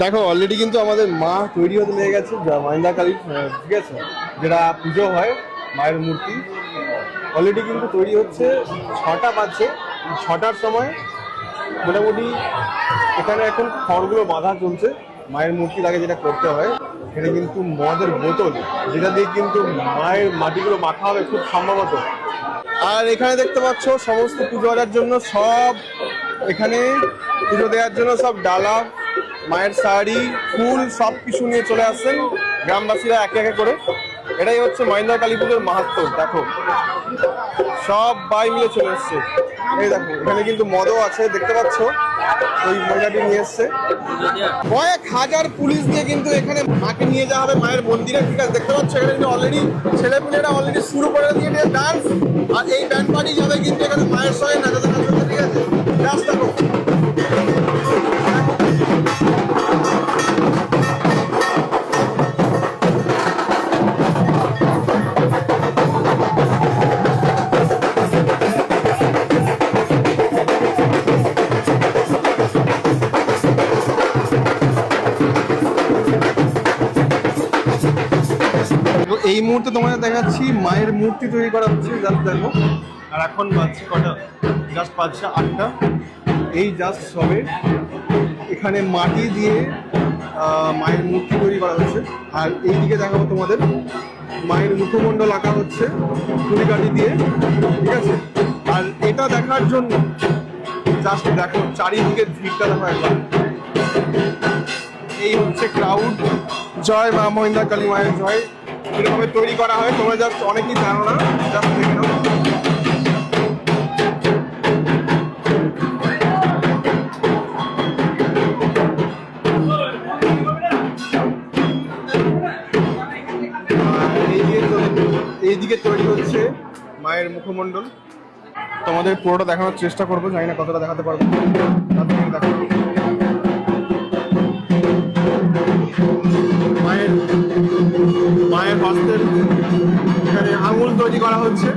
দেখো অলরেডি কিন্তু আমাদের মা তৈরি হতে লেগে গেছে, মাইন্দা কালী, ঠিক আছে, যেটা পুজো হয় মায়ের মূর্তি অলরেডি কিন্তু তৈরি হচ্ছে। 6টা বাজছে, 6টার সময় মোটামুটি এখানে এখন খড়গুলো বাঁধা চলছে। মায়ের মূর্তির আগে যেটা করতে হয়, এখানে কিন্তু মদের বোতল, যেটা দিয়ে কিন্তু মায়ের মাটিগুলো মাখা হবে খুব সম্ভবত। আর এখানে দেখতে পাচ্ছ সমস্ত পুজো দেওয়ার জন্য সব, এখানে পুজো দেওয়ার জন্য সব ডালা, মায়ের শাড়ি, ফুল সব কিছু নিয়ে চলে আসছেন গ্রামবাসীরা একে একে করে। এটাই হচ্ছে মাইন্দা কালী পুজোর মাহাত্ম্য। দেখো সব বাই মিলে চলে এসছে। এই দেখো এখানে কিন্তু মদও আছে, দেখতে পাচ্ছ ওই মহিলাটি নিয়ে এসছে। কয়েক হাজার পুলিশ দিয়ে কিন্তু এখানে মাকে নিয়ে যাওয়া হবে মায়ের মন্দিরে, ঠিক আছে। দেখতে পাচ্ছ এখানে কিন্তু অলরেডি ছেলেপুলেরা অলরেডি শুরু করে দিয়ে ডান্স, আর এই ব্যান্ড পার্টি যাবে কিন্তু এখানে মায়ের সঙ্গে নাচাতে নাচাতে, ঠিক আছে। ডান্স দেখো, এই মুহূর্তে তোমাদের দেখাচ্ছি মায়ের মূর্তি তৈরি করা হচ্ছে, জাস্ট দেখো। আর এখন বাজছে কটা, জাস্ট বাজছে 8টা। এই জাস্ট সবে এখানে মাটি দিয়ে মায়ের মূর্তি তৈরি করা হচ্ছে। আর এইদিকে দেখাবো তোমাদের মায়ের মুখমণ্ডল আঁকা হচ্ছে কুড়িকাঠি দিয়ে, ঠিক আছে। আর এটা দেখার জন্য জাস্ট দেখো চারিদিকে ভিড়টা দেখো একবার। এই হচ্ছে ক্রাউড। জয় মা মহিন্দা কালী মায়ের জয়। কিরকম তৈরি করা হয় তোমরা জাস্ট অনেকেই জানো না, জাস্ট দেখে নাও। এইদিকে তৈরি হচ্ছে মায়ের মুখমণ্ডল। তোমাদের পুরোটা দেখানোর চেষ্টা করবো, জানি না কতটা দেখাতে পারবো। মায়ের হস্তের এখানে আঙুল তৈরি করা হচ্ছে।